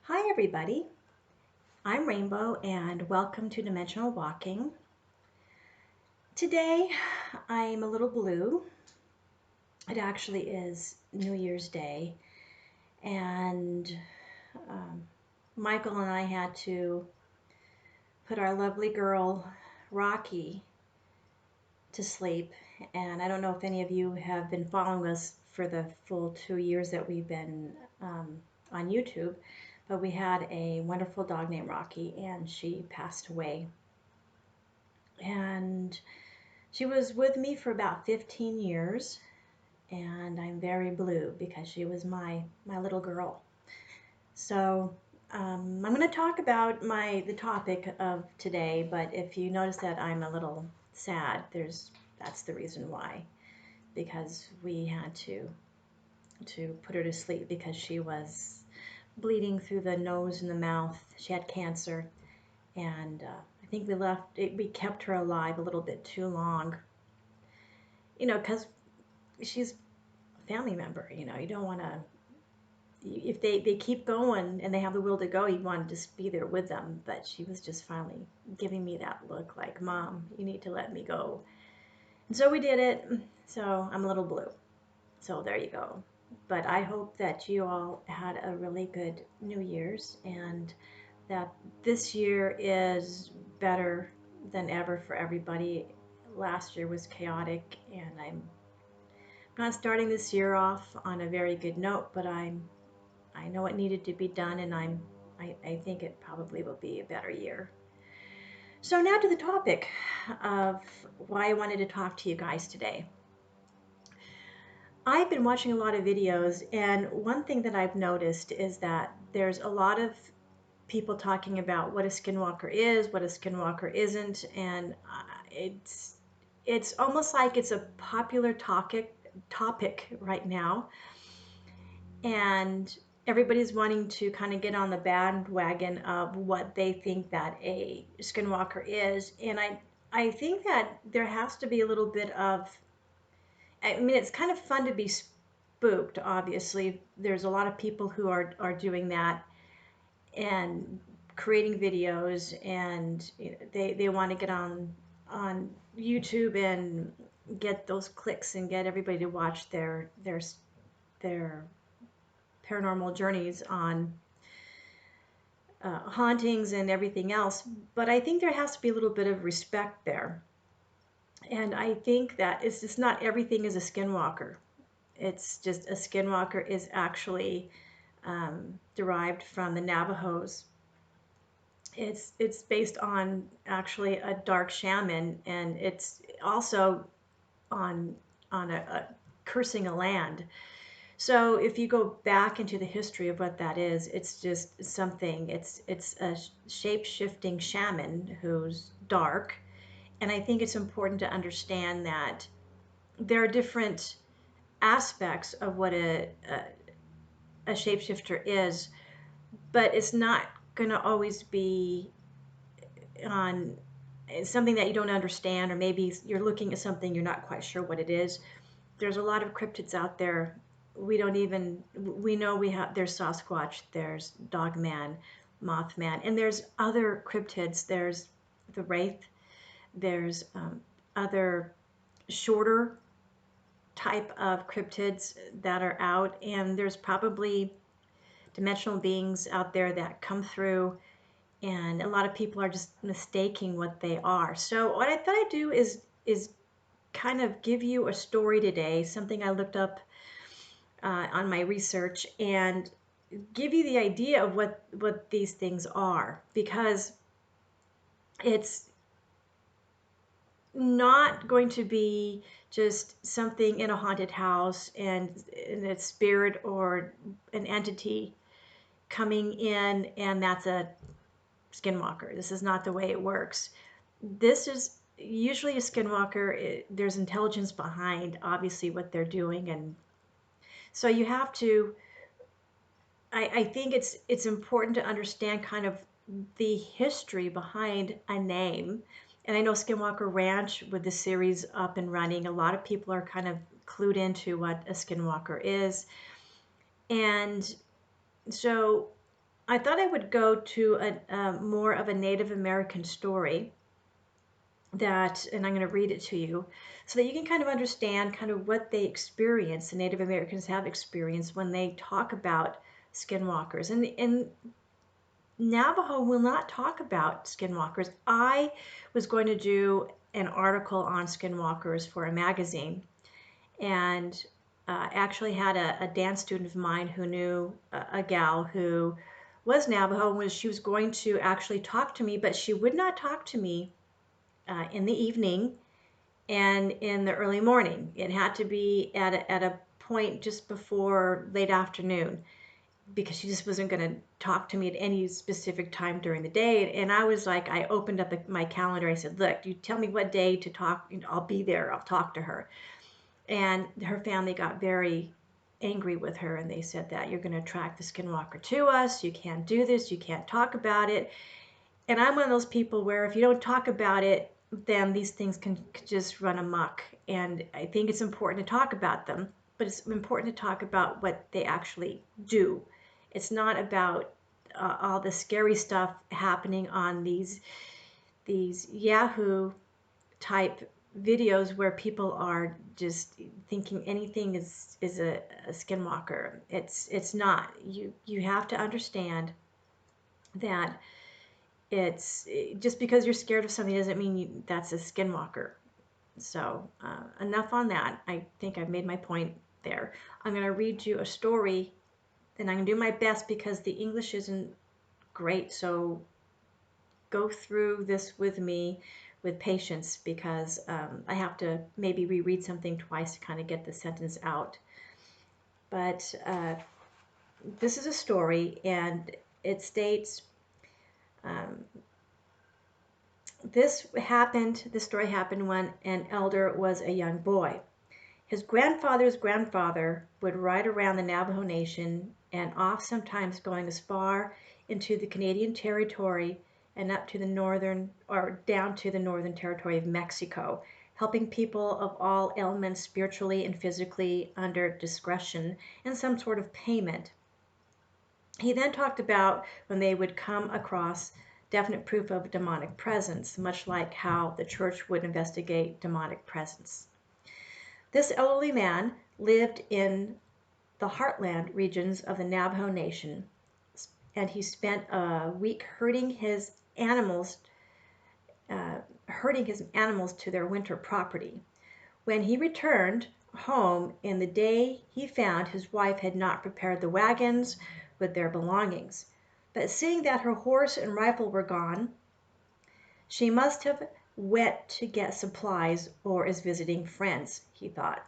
Hi everybody, I'm Rainbow and welcome to Dimensional Walking. Today I'm a little blue. It actually is New Year's Day and um, Michael and I had to put our lovely girl Rocky to sleep, and I don't know if any of you have been following us for the full 2 years that we've been on YouTube, but we had a wonderful dog named Rocky and she passed away. And she was with me for about 15 years, and I'm very blue because she was my little girl. So I'm going to talk about the topic of today, but if you notice that I'm a little sad, that's the reason why, because we had to put her to sleep because she was bleeding through the nose and the mouth. She had cancer, and I think we kept her alive a little bit too long, because she's a family member. You don't want to, if they keep going and they have the will to go, you want to just be there with them. But she was just finally giving me that look like, Mom, you need to let me go. And so we did it. So I'm a little blue. So there you go. But I hope that you all had a really good New Year's and that this year is better than ever for everybody. Last year was chaotic, and I'm not starting this year off on a very good note, but I know it needed to be done, and I think it probably will be a better year. So now to the topic of why I wanted to talk to you guys today. I've been watching a lot of videos, and one thing that I've noticed is that there's a lot of people talking about what a skinwalker is, what a skinwalker isn't, and it's almost like it's a popular topic right now, and everybody's wanting to kind of get on the bandwagon of what they think that a skinwalker is. And I think that there has to be a little bit of, I mean, it's kind of fun to be spooked. Obviously there's a lot of people who are doing that and creating videos, and they want to get on YouTube and get those clicks and get everybody to watch their paranormal journeys on hauntings and everything else. But I think there has to be a little bit of respect there. And I think that it's just not everything is a skinwalker. It's just a skinwalker is actually derived from the Navajos. It's based on actually a dark shaman, and it's also on a cursing a land. So if you go back into the history of what that is, it's just something. It's a shape-shifting shaman who's dark, and I think it's important to understand that there are different aspects of what a shapeshifter is, but it's not going to always be on something that you don't understand, or maybe you're looking at something you're not quite sure what it is. There's a lot of cryptids out there. We know there's Sasquatch, there's Dogman, Mothman, and there's other cryptids. There's the Wraith, there's other shorter type of cryptids that are out, and there's probably dimensional beings out there that come through, and a lot of people are just mistaking what they are. So what I thought I'd do is kind of give you a story today, something I looked up on my research, and give you the idea of what these things are, because it's not going to be just something in a haunted house and a spirit or an entity coming in and that's a skinwalker. This is not the way it works. This is usually a skinwalker. There's intelligence behind obviously what they're doing, and so you have to, I think it's important to understand kind of the history behind a name. And I know Skinwalker Ranch, with the series up and running, a lot of people are kind of clued into what a skinwalker is. And so I thought I would go to more of a Native American story that, and I'm going to read it to you so that you can kind of understand kind of what they experience, the Native Americans have experienced when they talk about skinwalkers. And Navajo will not talk about skinwalkers. I was going to do an article on skinwalkers for a magazine, and actually had a dance student of mine who knew a gal who was Navajo, and she was going to actually talk to me, but she would not talk to me in the evening and in the early morning. It had to be at a point just before late afternoon, because she just wasn't going to talk to me at any specific time during the day. And I was like, I opened up my calendar. I said, look, you tell me what day to talk. I'll be there. I'll talk to her. And her family got very angry with her, and they said that you're going to attract the skinwalker to us. You can't do this. You can't talk about it. And I'm one of those people where if you don't talk about it, then these things can just run amok. And I think it's important to talk about them, but it's important to talk about what they actually do. It's not about all the scary stuff happening on these Yahoo type videos where people are just thinking anything is a skinwalker. It's not. You have to understand that it's just because you're scared of something doesn't mean that's a skinwalker. So enough on that. I think I've made my point there. I'm going to read you a story, and I'm going to do my best because the English isn't great. So go through this with me with patience, because I have to maybe reread something twice to kind of get the sentence out. But this is a story, and it states, um, this story happened when an elder was a young boy. His grandfather's grandfather would ride around the Navajo Nation, and off sometimes going as far into the Canadian territory and up to the northern, or down to the northern territory of Mexico, helping people of all elements spiritually and physically under discretion and some sort of payment. He then talked about when they would come across definite proof of demonic presence, much like how the church would investigate demonic presence. This elderly man lived in the heartland regions of the Navajo Nation, and he spent a week herding his animals to their winter property. When he returned home in the day, he found his wife had not prepared the wagons with their belongings. But seeing that her horse and rifle were gone, she must have went to get supplies or is visiting friends, he thought.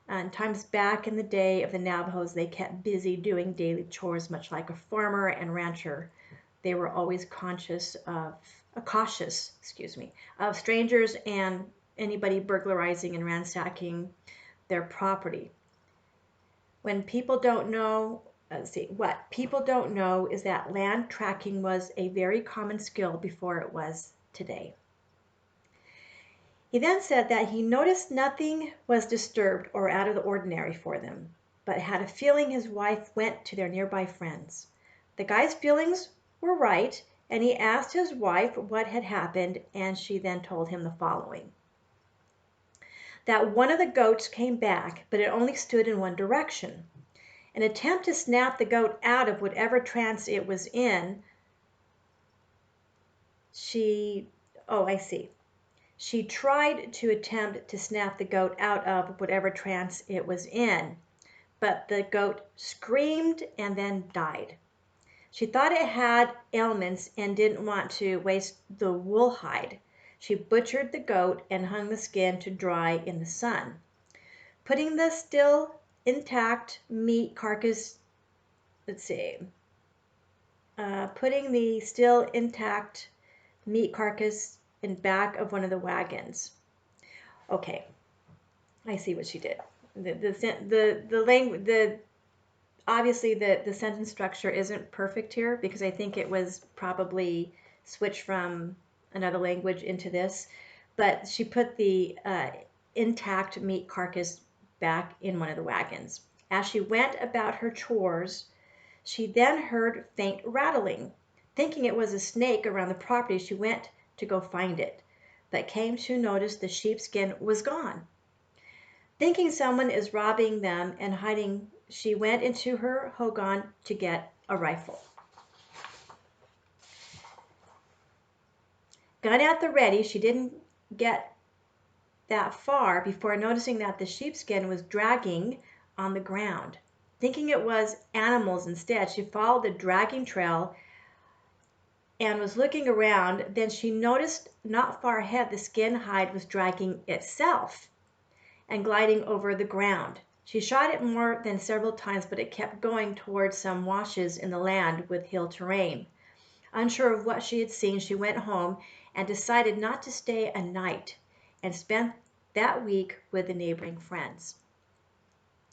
And times back in the day of the Navajos, they kept busy doing daily chores, much like a farmer and rancher. They were always cautious, of strangers and anybody burglarizing and ransacking their property. When people don't know, what people don't know is that land tracking was a very common skill before it was today. He then said that he noticed nothing was disturbed or out of the ordinary for them, but had a feeling his wife went to their nearby friends. The guy's feelings were right, and he asked his wife what had happened, and she then told him the following: that one of the goats came back, but it only stood in one direction. An attempt to snap the goat out of whatever trance it was in, she, oh, I see. She tried to attempt to snap the goat out of whatever trance it was in, but the goat screamed and then died. She thought it had ailments and didn't want to waste the wool hide. She butchered the goat and hung the skin to dry in the sun. Putting the still intact meat carcass, let's see, putting the still intact meat carcass in back of one of the wagons. Okay, I see what she did. The obviously the sentence structure isn't perfect here, because I think it was probably switched from another language into this, but she put the intact meat carcass back in one of the wagons. As she went about her chores, She then heard faint rattling. Thinking it was a snake around the property, she went to go find it, but came to notice the sheepskin was gone. Thinking someone is robbing them and hiding, she went into her hogan to get a rifle. Gun at the ready, she didn't get that far before noticing that the sheepskin was dragging on the ground. Thinking it was animals instead, she followed the dragging trail and was looking around. Then she noticed not far ahead the skin hide was dragging itself and gliding over the ground. She shot it more than several times, but it kept going towards some washes in the land with hill terrain. Unsure of what she had seen, she went home and decided not to stay a night and spent that week with the neighboring friends.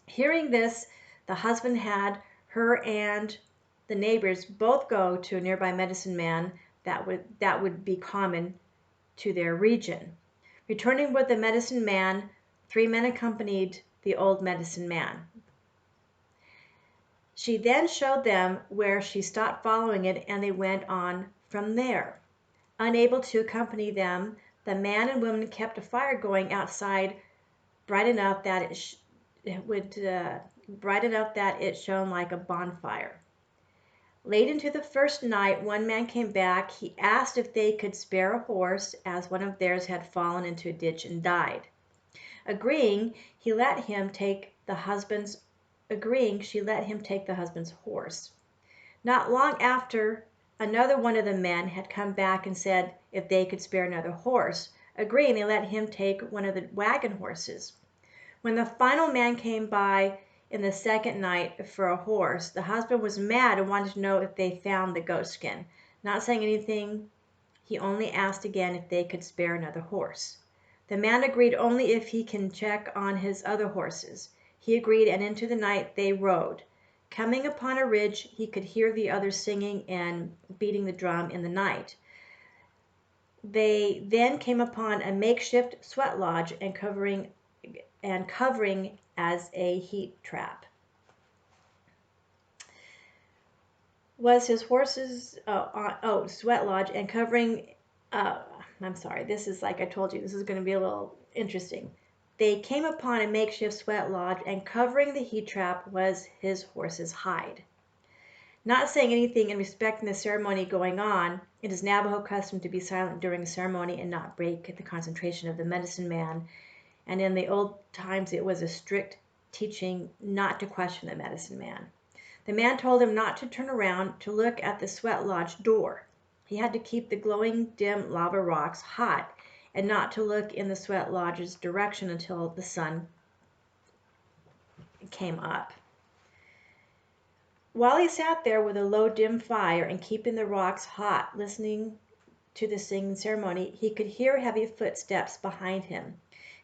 Hearing this, the husband had her and the neighbors both go to a nearby medicine man that would be common to their region. Returning with the medicine man, 3 men accompanied the old medicine man. She then showed them where she stopped following it, and they went on from there. Unable to accompany them, the man and woman kept a fire going outside, bright enough that it shone like a bonfire. Late into the first night, one man came back. He asked if they could spare a horse, as one of theirs had fallen into a ditch and died. Agreeing, she let him take the husband's horse. Not long after, another one of the men had come back and said if they could spare another horse. Agreeing, they let him take one of the wagon horses. When the final man came by in the second night for a horse, the husband was mad and wanted to know if they found the goat skin. Not saying anything, he only asked again if they could spare another horse. The man agreed only if he can check on his other horses. He agreed, and into the night they rode. Coming upon a ridge, he could hear the others singing and beating the drum in the night. They then came upon a makeshift sweat lodge and covering as a heat trap. Was his horses sweat lodge and covering I'm sorry, this is like I told you, this is going to be a little interesting. They came upon a makeshift sweat lodge, and covering the heat trap was his horse's hide. Not saying anything and respecting the ceremony going on, it is Navajo custom to be silent during a ceremony and not break the concentration of the medicine man. And in the old times, it was a strict teaching not to question the medicine man. The man told him not to turn around to look at the sweat lodge door. He had to keep the glowing, dim lava rocks hot and not to look in the sweat lodge's direction until the sun came up. While he sat there with a low, dim fire and keeping the rocks hot, listening to the singing ceremony, he could hear heavy footsteps behind him.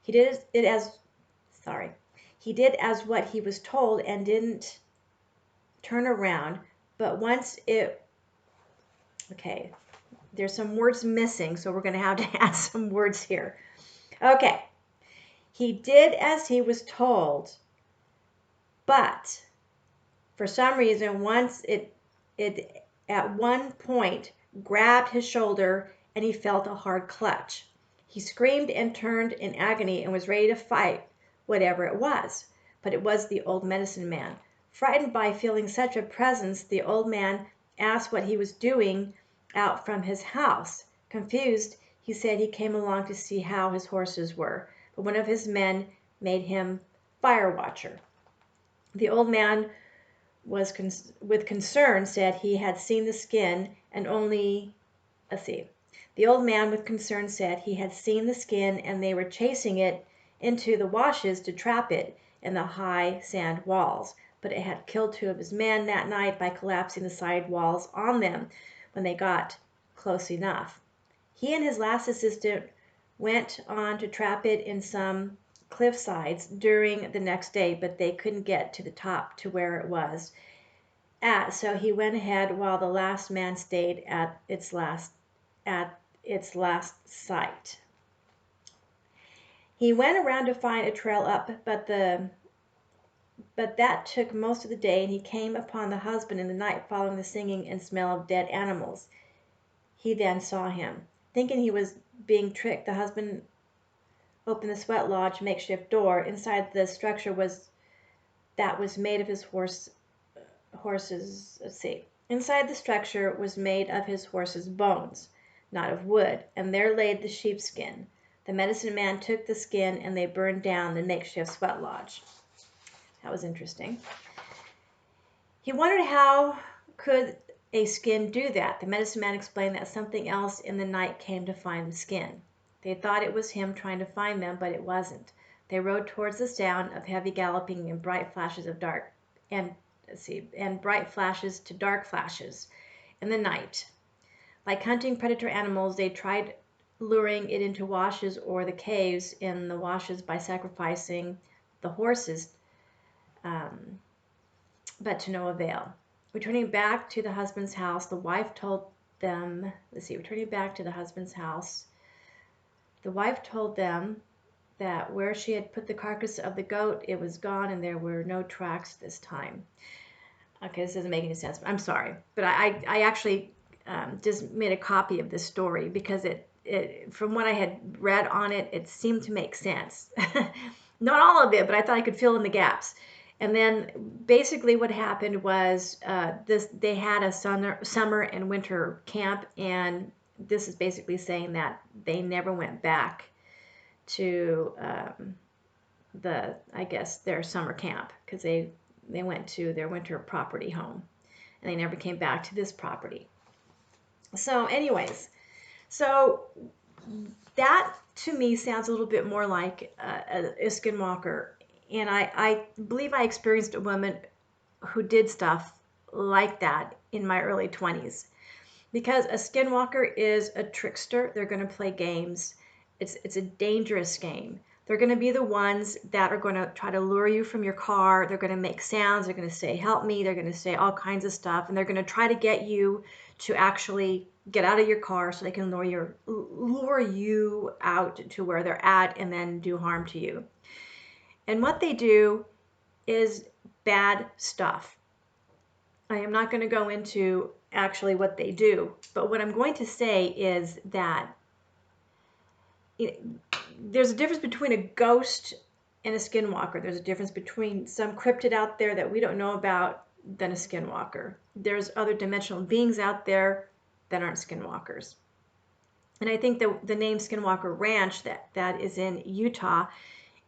He did as what he was told and didn't turn around, but there's some words missing, so we're going to have to add some words here. Okay, he did as he was told, but for some reason, once it at one point grabbed his shoulder and he felt a hard clutch. He screamed and turned in agony and was ready to fight whatever it was, but it was the old medicine man. Frightened by feeling such a presence, the old man asked what he was doing out from his house. Confused, he said he came along to see how his horses were, but one of his men made him fire watcher. The old man was with concern said he had seen the skin and only the old man with concern said he had seen the skin and they were chasing it into the washes to trap it in the high sand walls, but it had killed 2 of his men that night by collapsing the side walls on them when they got close enough. He and his last assistant went on to trap it in some cliff sides during the next day, but they couldn't get to the top to where it was at, so he went ahead while the last man stayed at its last site. He went around to find a trail up, but the But that took most of the day, and he came upon the husband in the night following the singing and smell of dead animals. He then saw him. Thinking he was being tricked, the husband opened the sweat lodge makeshift door. Inside the structure was made of his horse's, let's see. Inside the structure was made of his horse's bones, not of wood, and there laid the sheepskin. The medicine man took the skin and they burned down the makeshift sweat lodge. That was interesting. He wondered how could a skin do that. The medicine man explained that something else in the night came to find the skin. They thought it was him trying to find them, but it wasn't. They rode towards the sound of heavy galloping and bright flashes of dark and bright flashes to dark flashes in the night. Like hunting predator animals, they tried luring it into washes or the caves in the washes by sacrificing the horses, um, but to no avail. Returning back to the husband's house, the wife told them, returning back to the husband's house, the wife told them that where she had put the carcass of the goat, it was gone and there were no tracks this time. Okay, this doesn't make any sense. I'm sorry, but I actually just made a copy of this story because from what I had read on it, it seemed to make sense. Not all of it, but I thought I could fill in the gaps. And then basically what happened was they had a summer and winter camp, and this is basically saying that they never went back to I guess their summer camp because they went to their winter property home and they never came back to this property. So anyways, so that to me sounds a little bit more like a skinwalker. And I believe I experienced a woman who did stuff like that in my early 20s. Because a skinwalker is a trickster, they're going to play games. It's a dangerous game. They're going to be the ones that are going to try to lure you from your car. They're going to make sounds. They're going to say, help me. They're going to say all kinds of stuff. And they're going to try to get you to actually get out of your car so they can lure you out to where they're at and then do harm to you. And what they do is bad stuff. I am not going to go into actually what they do, but what I'm going to say is that there's a difference between a ghost and a skinwalker. There's a difference between some cryptid out there that we don't know about than a skinwalker. There's other dimensional beings out there that aren't skinwalkers. And I think the name Skinwalker Ranch that is in Utah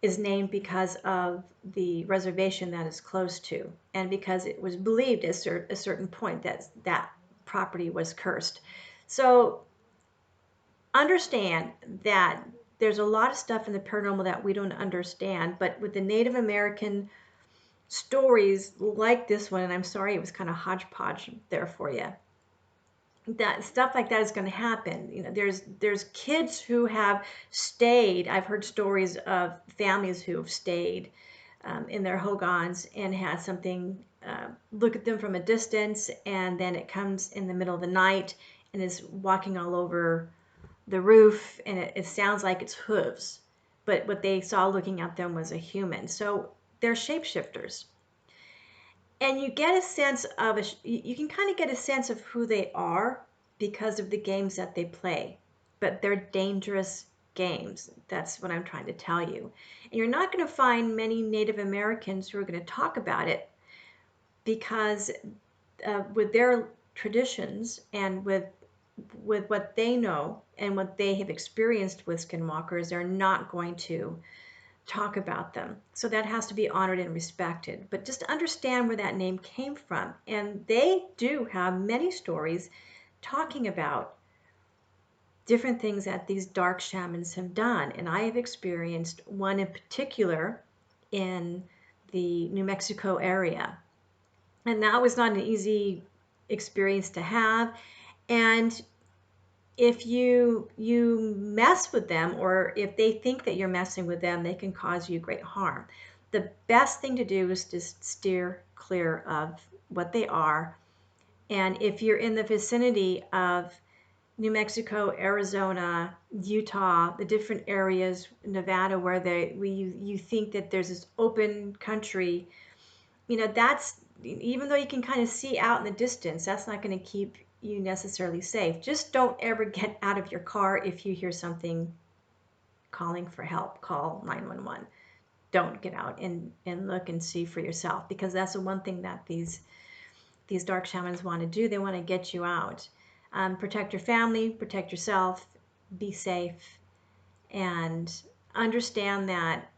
is named because of the reservation that is close to, and because it was believed at a certain point that property was cursed. So understand that there's a lot of stuff in the paranormal that we don't understand, but with the Native American stories like this one, and I'm sorry it was kind of hodgepodge there for you, that stuff like that is going to happen. There's kids who have stayed. I've heard stories of families who have stayed in their hogans and had something look at them from a distance, and then it comes in the middle of the night and is walking all over the roof, and it sounds like it's hooves, but what they saw looking at them was a human. So they're shapeshifters, and you get a sense of you can kind of get a sense of who they are because of the games that they play, but they're dangerous games. That's what I'm trying to tell you. And you're not going to find many Native Americans who are going to talk about it because with their traditions and with what they know and what they have experienced with skinwalkers, they're not going to talk about them. So that has to be honored and respected. But just understand where that name came from. And they do have many stories talking about different things that these dark shamans have done. And I have experienced one in particular in the New Mexico area. And that was not an easy experience to have. And if you mess with them, or if they think that you're messing with them, they can cause you great harm. The best thing to do is just steer clear of what they are. And if you're in the vicinity of New Mexico, Arizona, Utah, the different areas, Nevada, where you think that there's this open country that's, even though you can kind of see out in the distance, that's not going to keep you necessarily safe. Just don't ever get out of your car if you hear something calling for help. Call 911. Don't get out and look and see for yourself, because that's the one thing that these dark shamans want to do. They want to get you out. Protect your family, protect yourself, be safe, and understand that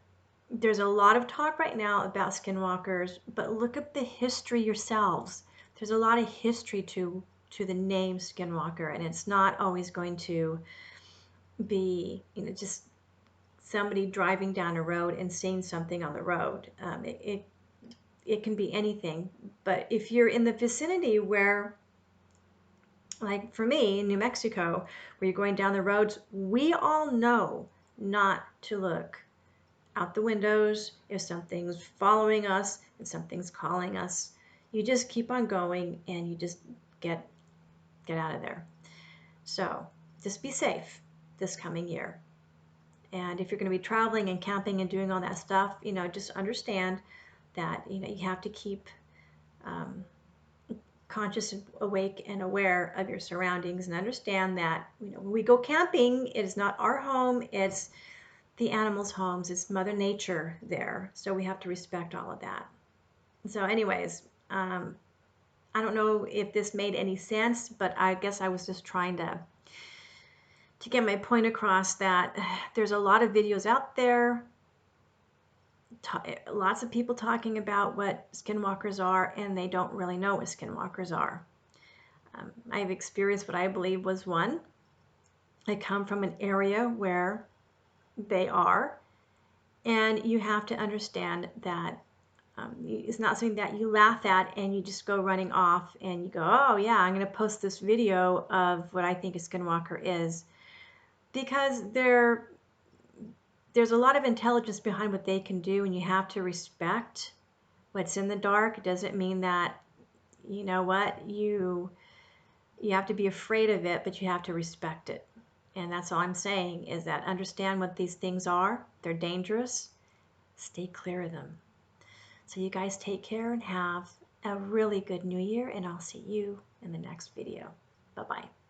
there's a lot of talk right now about skinwalkers, but look up the history yourselves. There's a lot of history to the name Skinwalker, and it's not always going to be, just somebody driving down a road and seeing something on the road. It can be anything. But if you're in the vicinity where, like for me in New Mexico, where you're going down the roads, we all know not to look out the windows if something's following us, if something's calling us. You just keep on going and you just get out of there. So just be safe this coming year. And if you're going to be traveling and camping and doing all that stuff, just understand that you have to keep um, conscious, awake, and aware of your surroundings, and understand that when we go camping, it is not our home, it's the animals' homes, it's Mother Nature there. So we have to respect all of that. So anyways, I don't know if this made any sense, but I guess I was just trying to get my point across that there's a lot of videos out there, lots of people talking about what skinwalkers are, and they don't really know what skinwalkers are. I've experienced what I believe was one. I come from an area where they are, and you have to understand that it's not something that you laugh at and you just go running off and you go, oh yeah, I'm going to post this video of what I think a skinwalker is, because there's a lot of intelligence behind what they can do, and you have to respect what's in the dark. It doesn't mean that, you have to be afraid of it, but you have to respect it. And that's all I'm saying, is that understand what these things are. They're dangerous. Stay clear of them. So you guys take care and have a really good new year, and I'll see you in the next video. Bye-bye.